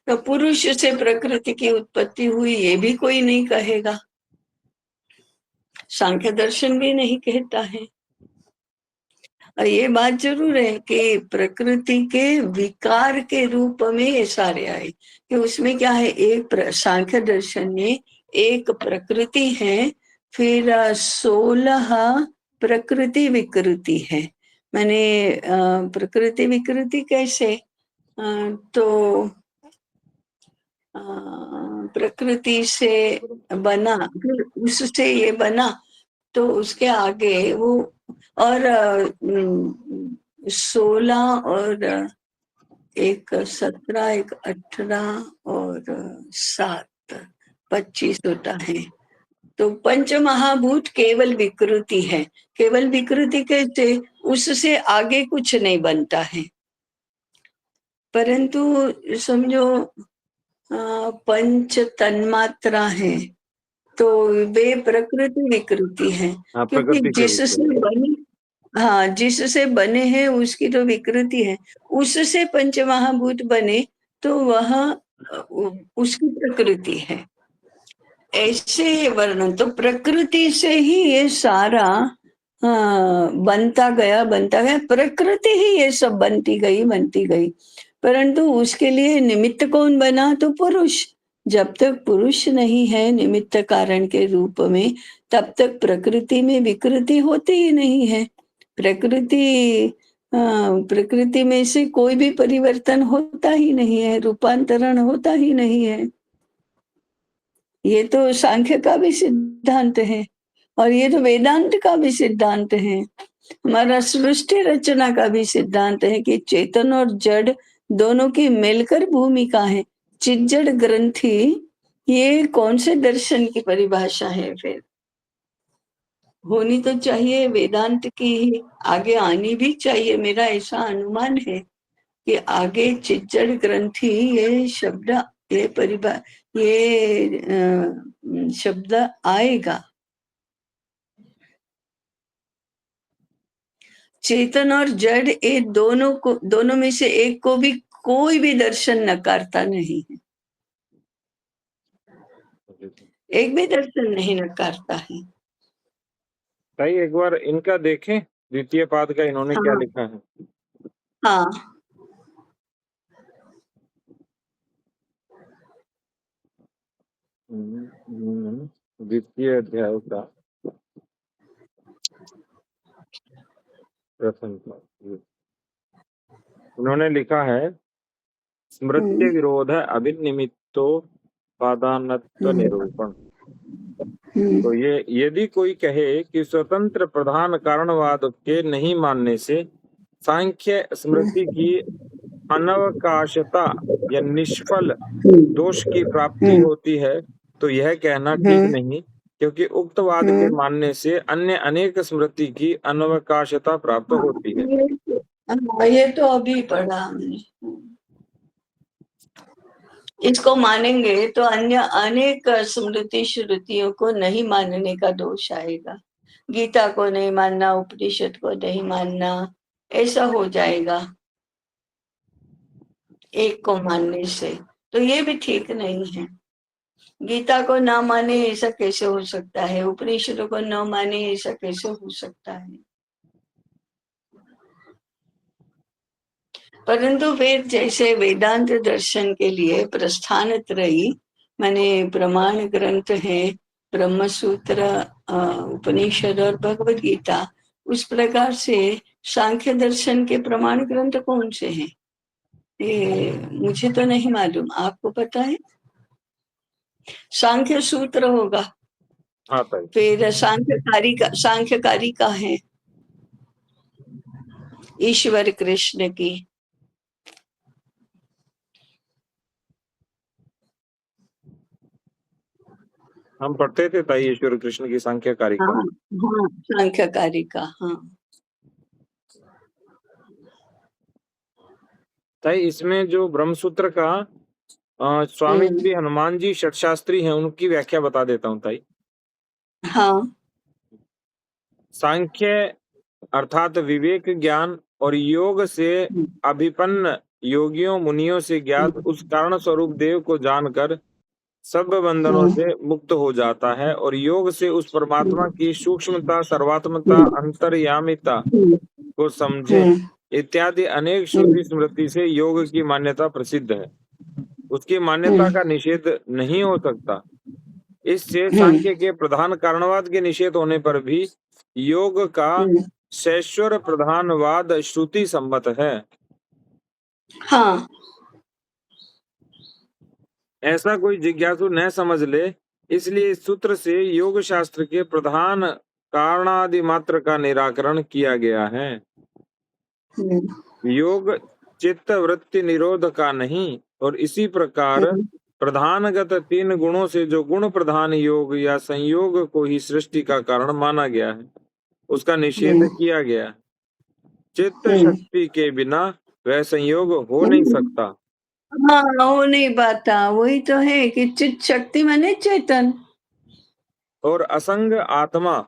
तो पुरुष से प्रकृति की उत्पत्ति हुई, ये भी कोई नहीं कहेगा, सांख्य दर्शन भी नहीं कहता है। और ये बात जरूर है कि प्रकृति के विकार के रूप में ये सारे आए, कि उसमें क्या है, एक सांख्य दर्शन में एक प्रकृति है, फिर 16 प्रकृति विकृति है। मैंने प्रकृति विकृति कैसे, तो प्रकृति से बना, फिर उससे ये बना, तो उसके आगे वो और 16 और एक 17, एक 18 और 7, 25 होता है। तो पंच महाभूत केवल विकृति है। केवल विकृति कैसे? उससे आगे कुछ नहीं बनता है। परंतु समझो पंच तन्मात्रा है, तो वे प्रकृति विकृति है, क्योंकि प्रकृति से जिससे बने, हाँ जिससे बने हैं उसकी तो विकृति है। उससे पंचमहाभूत बने तो वह उसकी प्रकृति है। ऐसे वर्णन, तो प्रकृति से ही ये सारा बनता गया प्रकृति ही ये सब बनती गई। परंतु उसके लिए निमित्त कौन बना? तो पुरुष। जब तक पुरुष नहीं है निमित्त कारण के रूप में, तब तक प्रकृति में विकृति होती ही नहीं है। प्रकृति में से कोई भी परिवर्तन होता ही नहीं है, रूपांतरण होता ही नहीं है। ये तो सांख्य का भी सिद्धांत है, और ये तो वेदांत का भी सिद्धांत है, हमारा सृष्टि रचना का भी सिद्धांत है कि चेतन और जड़ दोनों की मिलकर भूमिका है। चिज्जड़ ग्रंथि, ये कौन से दर्शन की परिभाषा है फिर? होनी तो चाहिए वेदांत की ही, आगे आनी भी चाहिए। मेरा ऐसा अनुमान है कि आगे चिज्जड़ ग्रंथि ये शब्द, ये शब्द आएगा। चेतन और जड़, ये दोनों में से एक को भी कोई भी दर्शन नकारता नहीं है, एक भी दर्शन नहीं नकारता है। भाई एक बार इनका देखें, द्वितीय पाद का इन्होंने क्या हाँ लिखा है। हाँ द्वितीय अध्याय का प्रथम पाद उन्होंने लिखा है, स्मृत्य विरोध अभिनिमित्तो पादानत्व निरूपण। तो ये यदि कोई कहे कि स्वतंत्र प्रधान कारणवाद के नहीं मानने से सांख्य स्मृति की अनवकाशता या निष्फल दोष की प्राप्ति होती है, तो यह कहना ठीक नहीं, क्योंकि उक्त वाद के मानने से अन्य अनेक स्मृति की अनवकाशता प्राप्त होती है। ये तो अभी पढ़ा हमने। इसको मानेंगे तो अन्य अनेक स्मृति श्रुतियों को नहीं मानने का दोष आएगा। गीता को नहीं मानना, उपनिषद को नहीं मानना, ऐसा हो जाएगा एक को मानने से। तो ये भी ठीक नहीं है। गीता को ना माने ऐसा कैसे हो सकता है, उपनिषदों को न माने ऐसा कैसे हो सकता है। परंतु फिर जैसे वेदांत दर्शन के लिए प्रस्थान त्रयी माने प्रमाण ग्रंथ है, ब्रह्म सूत्र, उपनिषद और भगवद गीता, उस प्रकार से सांख्य दर्शन के प्रमाण ग्रंथ कौन से हैं ये मुझे तो नहीं मालूम, आपको पता है? सांख्य सूत्र होगा। हाँ, फिर सांख्यकारी का है ईश्वर कृष्ण की। हम पढ़ते थे ताई ईश्वर कृष्ण की सांख्यकारी का। हाँ हाँ, सांख्यकारी का। हाँ ताई इसमें जो ब्रह्मसूत्र का स्वामी श्री हनुमान जी षटशास्त्री हैं, उनकी व्याख्या बता देता हूँ ताई। हाँ, सांख्य अर्थात विवेक ज्ञान और योग से अभिपन्न योगियों मुनियों से ज्ञात उस कारण स्वरूप देव को जानकर सब बंधनों से मुक्त हो जाता है और योग से उस परमात्मा की सूक्ष्मता, सर्वात्मता, अंतर्यामिता को समझे इत्यादि अनेक श्रुति स्मृति से योग की मान्यता प्रसिद्ध है। उसकी मान्यता का निषेध नहीं हो सकता। इससे सांख्य के प्रधान कारणवाद के निषेध होने पर भी योग का शैश्वर प्रधानवाद श्रुति सम्मत है। हाँ, ऐसा कोई जिज्ञासु न समझ ले, इसलिए इस सूत्र से योग शास्त्र के प्रधान कारणादि मात्र का निराकरण किया गया है। योग चित्त वृत्ति निरोध का नहीं, और इसी प्रकार प्रधानगत तीन गुणों से जो गुण प्रधान योग या संयोग को ही सृष्टि का कारण माना गया है, उसका निषेध किया गया। चित्त शक्ति के बिना वह संयोग हो नहीं सकता। हाँ, हो नहीं पाता। वही तो है कि चित्त शक्ति माने चेतन, और असंग आत्मा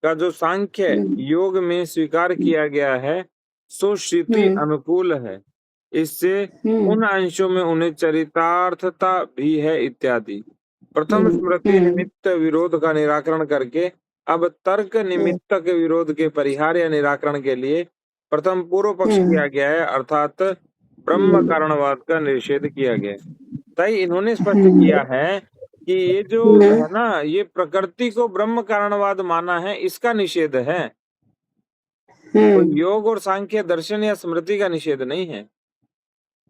का जो सांख्य योग में स्वीकार किया गया है, सो श्रुति अनुकूल है। इससे उन अंशों में उन्हें चरितार्थता भी है इत्यादि। प्रथम स्मृति निमित्त विरोध का निराकरण करके अब तर्क निमित्तक विरोध के परिहार या निराकरण के लिए प्रथम पूर्व पक्ष किया गया है, अर्थात ब्रह्म कारणवाद का निषेध किया गया है। ताई इन्होंने स्पष्ट किया है कि ये जो है ना, ये प्रकृति को ब्रह्म कारणवाद माना है, इसका निषेध है। तो योग और सांख्य दर्शन या स्मृति का निषेध नहीं है।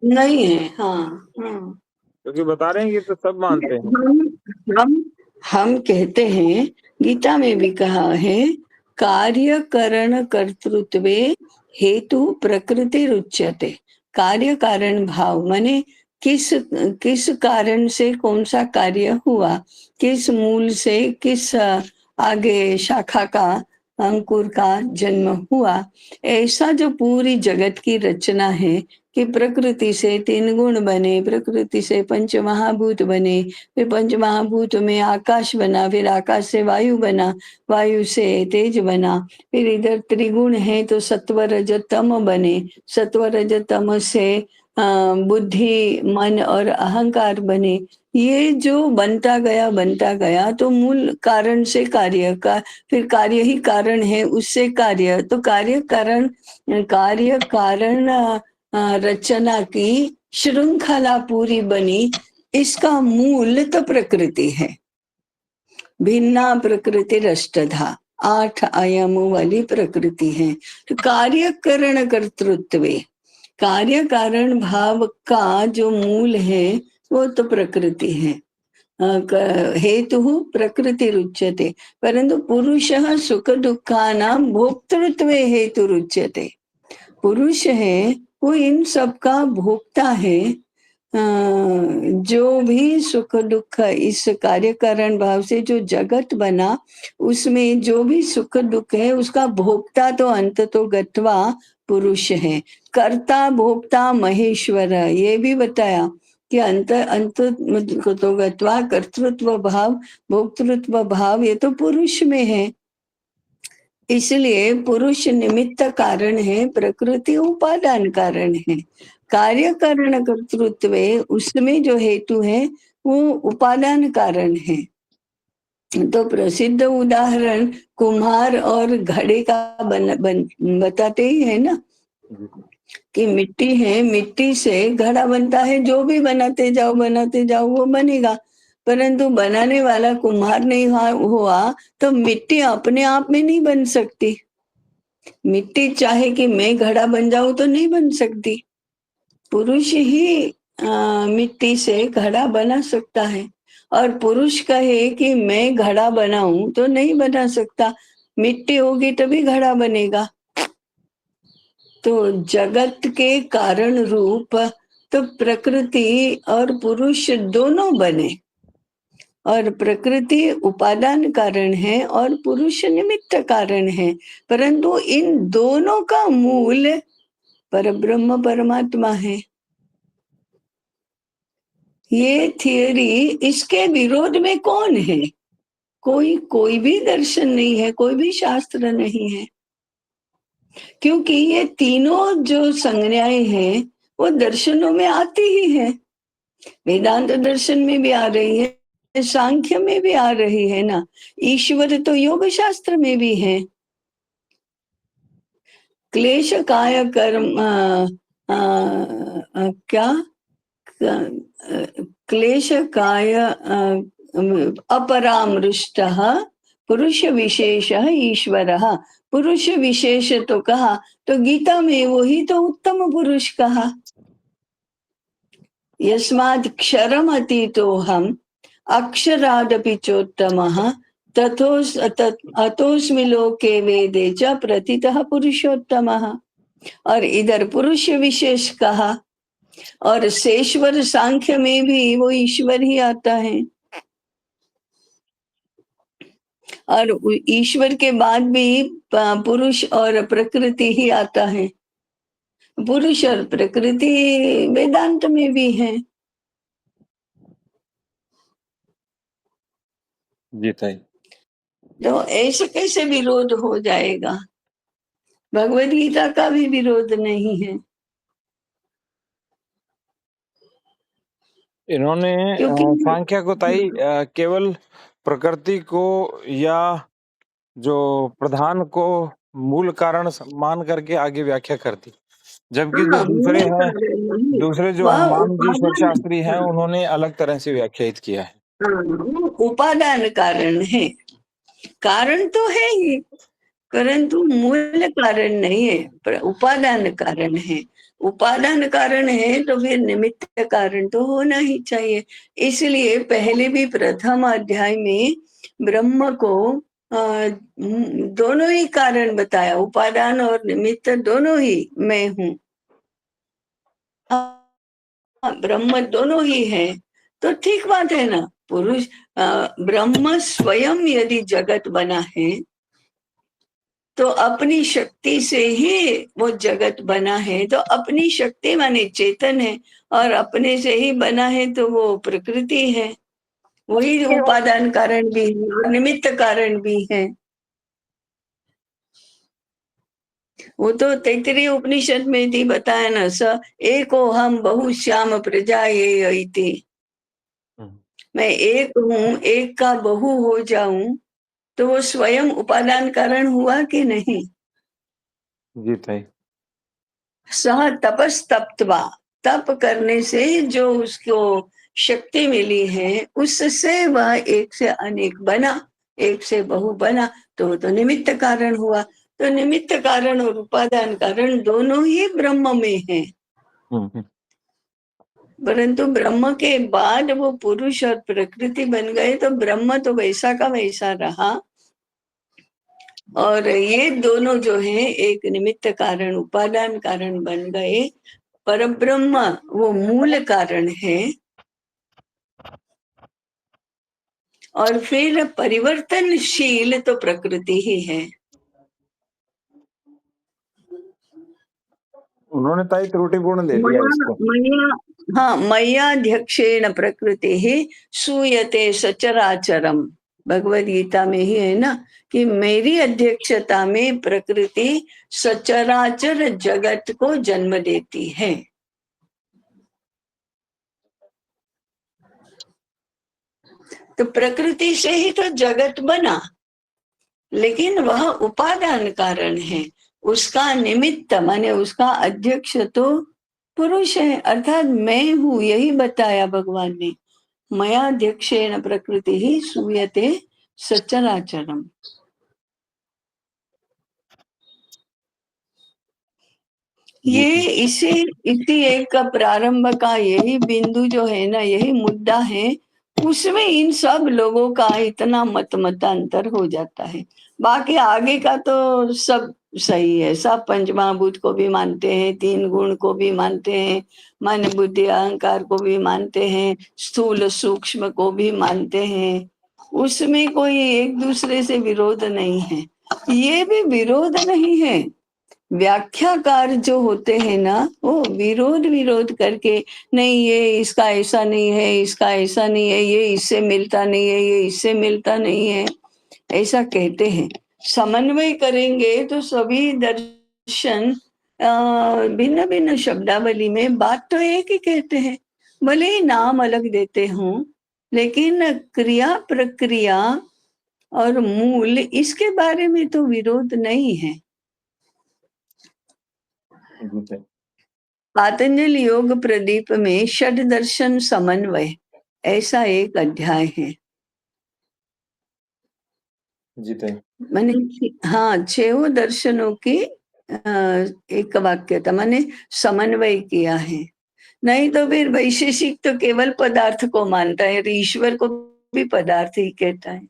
नहीं है। हाँ, क्योंकि बता रहे हैं कि तो सब मानते हैं। हम कहते हैं, गीता में भी कहा है, कार्य करण कर्तृत्वे हेतु प्रकृति रुच्यते। कार्य कारण भाव माने किस कारण से कौन सा कार्य हुआ, किस मूल से किस आगे शाखा का अंकुर का जन्म हुआ। ऐसा जो पूरी जगत की रचना है कि प्रकृति से 3 गुण बने, प्रकृति से पंच महाभूत बने, फिर पंच महाभूत में आकाश बना, फिर आकाश से वायु बना, वायु से तेज बना, फिर इधर त्रिगुण है तो सत्व रज तम बने, सत्व रज तम से बुद्धि मन और अहंकार बने। ये जो बनता गया तो मूल कारण से कार्य का, फिर कार्य ही कारण है, उससे कार्य, तो कार्य कारण रचना की श्रृंखला पूरी बनी। इसका मूल तो प्रकृति है। भिन्ना प्रकृति अष्टधा, 8 आयामों वाली प्रकृति है। तो कार्य करण कर्तृत्व, कार्य कारण भाव का जो मूल है वो तो प्रकृति है। हेतु प्रकृति रुच्यते, परंतु पुरुषः सुख दुखानां भोक्तृत्वे हेतु रुच्यते। पुरुष है वो इन सब का भोक्ता है। जो भी सुख दुख इस कार्य कारण भाव से जो जगत बना, उसमें जो भी सुख दुख है उसका भोक्ता तो अंत तो गत्वा पुरुष है। कर्ता भोक्ता महेश्वर, ये भी बताया कि अंत अंत तो गत्वा कर्तृत्व भाव भोक्तृत्व भाव ये तो पुरुष में है। इसलिए पुरुष निमित्त कारण है, प्रकृति उपादान कारण है। कार्य कारण कर्तृत्व उसमें जो हेतु है वो उपादान कारण है। तो प्रसिद्ध उदाहरण कुम्हार और घड़े का बताते ही है ना, कि मिट्टी है, मिट्टी से घड़ा बनता है, जो भी बनाते जाओ वो बनेगा। परंतु बनाने वाला कुम्हार नहीं हुआ तो मिट्टी अपने आप में नहीं बन सकती। मिट्टी चाहे कि मैं घड़ा बन जाऊं तो नहीं बन सकती। पुरुष ही मिट्टी से घड़ा बना सकता है, और पुरुष कहे कि मैं घड़ा बनाऊं तो नहीं बना सकता। मिट्टी होगी तभी घड़ा बनेगा। तो जगत के कारण रूप तो प्रकृति और पुरुष दोनों बने, और प्रकृति उपादान कारण है और पुरुष निमित्त कारण है। परंतु इन दोनों का मूल परब्रह्म परमात्मा है। ये थियरी, इसके विरोध में कौन है? कोई भी दर्शन नहीं है, कोई भी शास्त्र नहीं है, क्योंकि ये तीनों जो संज्ञाएं हैं वो दर्शनों में आती ही है। वेदांत दर्शन में भी आ रही है, सांख्य में भी आ रही है ना। ईश्वर तो योग शास्त्र में भी है। क्लेश काय कर्म क्या क्लेश काय अपरामृष्टः पुरुष विशेष ईश्वर। पुरुष विशेष तो कहा तो गीता में वही तो उत्तम पुरुष कहा। यस्मात् क्षरम अतीतो हम अक्षरादपि चोत्तमः अतोस्मि लोके वेदे च प्रतितः पुरुषोत्तमः। और इधर पुरुष विशेष कहा, और शेश्वर सांख्य में भी वो ईश्वर ही आता है। और ईश्वर के बाद भी पुरुष और प्रकृति ही आता है। पुरुष और प्रकृति वेदांत में भी है। जी ताई। तो ऐसे कैसे विरोध हो जाएगा? भगवद गीता का भी विरोध नहीं है। इन्होंने क्योंकि सांख्य को ताई केवल प्रकृति को या जो प्रधान को मूल कारण मान करके आगे व्याख्या कर दी, जबकि जो दूसरे हैं, दूसरे जो वह हनुमान जी ईश्वर उपादान, शास्त्री हैं, उन्होंने अलग तरह से व्याख्यायित किया है। उपादान कारण है। कारण तो है ही, परंतु मूल कारण नहीं है, पर उपादान कारण है। उपादान कारण है तो फिर निमित्त कारण तो होना ही चाहिए। इसलिए पहले भी प्रथम अध्याय में ब्रह्म को दोनों ही कारण बताया, उपादान और निमित्त दोनों ही मैं हूँ। ब्रह्म दोनों ही है तो ठीक बात है ना। पुरुष ब्रह्म स्वयं यदि जगत बना है तो अपनी शक्ति से ही वो जगत बना है, तो अपनी शक्ति माने चेतन है, और अपने से ही बना है तो वो प्रकृति है, वही उपादान कारण भी है और निमित्त कारण भी है। वो तो तैत्तिरीय उपनिषद में थी बताया ना, स एको हम बहु श्याम प्रजा ये इति। मैं एक हूँ, एक का बहु हो जाऊं, तो वो स्वयं उपादान कारण हुआ कि नहीं? जी ताई। सह तपस्तप्त्वा, तप करने से जो उसको शक्ति मिली है, उससे वह एक से अनेक बना, एक से बहु बना, तो निमित्त कारण हुआ। तो निमित्त कारण और उपादान कारण दोनों ही ब्रह्म में है, परंतु ब्रह्म के बाद वो पुरुष और प्रकृति बन गए, तो ब्रह्म तो वैसा का वैसा रहा, और ये दोनों जो है एक निमित्त कारण उपादान कारण बन गए। परब्रह्म वो मूल कारण है, और फिर परिवर्तनशील तो प्रकृति ही है। उन्होंने ताई त्रुटिपूर्ण दे दिया इसको। हाँ, मय्याध्यक्षेण प्रकृति ही सूयते सचराचरम, भगवद गीता में ही है ना, कि मेरी अध्यक्षता में प्रकृति सचराचर जगत को जन्म देती है। तो प्रकृति से ही तो जगत बना, लेकिन वह उपादान कारण है, उसका निमित्त माने उसका अध्यक्ष तो पुरुष है, अर्थात मैं हूं, यही बताया भगवान ने। मयाध्यक्षेण प्रकृति ही सूयते सचराचरम। ये इसी एक का प्रारंभ का यही बिंदु जो है ना, यही मुद्दा है, उसमें इन सब लोगों का इतना मतांतर हो जाता है। बाकी आगे का तो सब सही है, सब पंचमहाभूत को भी मानते हैं, तीन गुण को भी मानते हैं, मन बुद्धि अहंकार को भी मानते हैं, स्थूल सूक्ष्म को भी मानते हैं, उसमें कोई एक दूसरे से विरोध नहीं है। ये भी विरोध नहीं है, व्याख्याकार जो होते हैं ना, वो विरोध करके, नहीं ये इसका ऐसा नहीं है, इसका ऐसा नहीं है, ये इससे मिलता नहीं है, ये इससे मिलता नहीं है, ऐसा कहते हैं। समन्वय करेंगे तो सभी दर्शन भिन्न भिन्न शब्दावली में बात तो एक ही कहते हैं, भले ही नाम अलग देते हों, लेकिन क्रिया प्रक्रिया और मूल इसके बारे में तो विरोध नहीं है। पातंजल योग प्रदीप में षड दर्शन समन्वय ऐसा एक अध्याय है। मैंने हाँ 6 दर्शनों की एक वाक्यता मैंने समन्वय किया है। नहीं तो फिर वैशेषिक तो केवल पदार्थ को मानता है, ईश्वर को भी पदार्थ ही कहता है।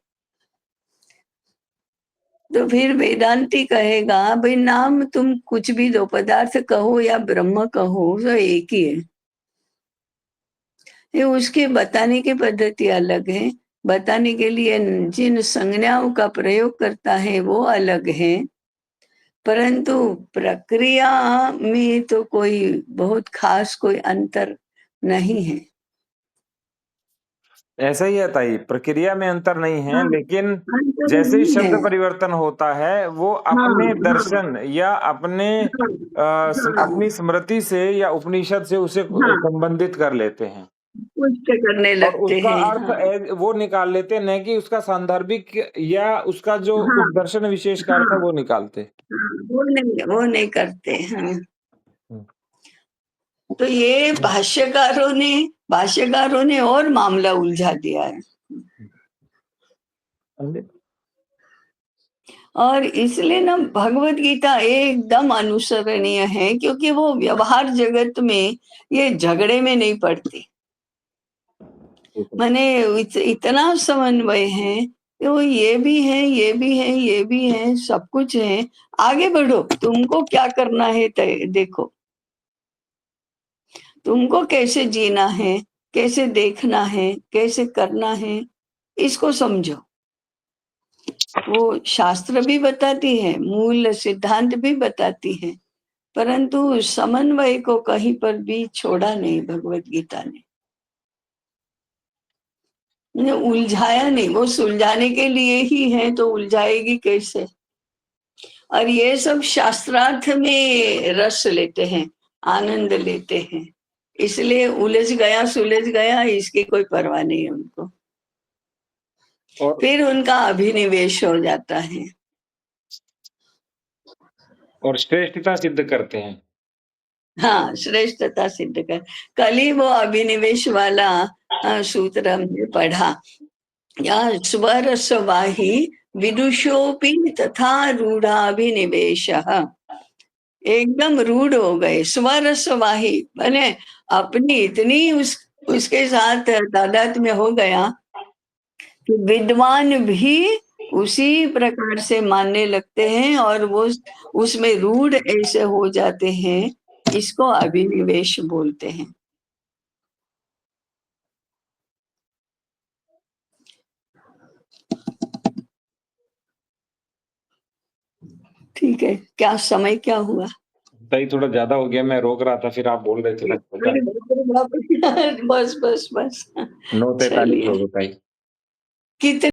तो फिर वेदांती कहेगा भाई नाम तुम कुछ भी दो, पदार्थ कहो या ब्रह्म कहो, तो एक ही है। ये उसके बताने की पद्धति अलग है, बताने के लिए जिन संज्ञाओं का प्रयोग करता है वो अलग है, परंतु प्रक्रिया में तो कोई बहुत खास कोई अंतर नहीं है। ऐसा ही है ताई, प्रक्रिया में अंतर नहीं है, हाँ, लेकिन अंतर जैसे ही नहीं शब्द है। परिवर्तन होता है वो अपने दर्शन या अपने अपनी स्मृति से या उपनिषद से उसे संबंधित कर लेते हैं पुष्ट करने और लगते उसका हैं। अर्थ वो निकाल लेते हैं, न कि उसका सांदर्भिक या उसका जो उस दर्शन विशेष का अर्थ है वो निकालते। वो नहीं करते हैं। तो ये भाष्यकारों ने और मामला उलझा दिया है, और इसलिए ना भगवत गीता एकदम अनुसरणीय है, क्योंकि वो व्यवहार जगत में ये झगड़े में नहीं पड़ती। माने इतना समन्वय है कि वो ये भी है, ये भी है, ये भी है, सब कुछ है, आगे बढ़ो, तुमको क्या करना है देखो, तुमको कैसे जीना है, कैसे देखना है, कैसे करना है, इसको समझो। वो शास्त्र भी बताती है, मूल सिद्धांत भी बताती है, परंतु समन्वय को कहीं पर भी छोड़ा नहीं भगवत गीता ने उलझाया नहीं। वो सुलझाने के लिए ही है, तो उलझाएगी कैसे? और ये सब शास्त्रार्थ में रस लेते हैं, आनंद लेते हैं, इसलिए उलझ गया सुलझ गया इसकी कोई परवाह नहीं है उनको। और फिर उनका अभिनिवेश हो जाता है। श्रेष्ठता सिद्ध करते हैं। हाँ, श्रेष्ठता सिद्ध कर। कल ही वो अभिनिवेश वाला सूत्र हमने पढ़ा, या स्वर स्वाही विदुषोपि तथा रूढ़ाभिनिवेश। एकदम रूढ़ हो गए, स्वर स्वाही मैंने अपनी इतनी उसके साथ तादाद में हो गया कि विद्वान भी उसी प्रकार से मानने लगते हैं और वो उसमें रूढ़ ऐसे हो जाते हैं। इसको अभिनिवेश बोलते हैं। ठीक है, क्या समय क्या हुआ? ताई थोड़ा ज्यादा हो गया, मैं रोक रहा था, फिर आप बोल रहे थे अरे बाप रे, बस बस बस 9:43 चलिए। हो गए ताई। कितने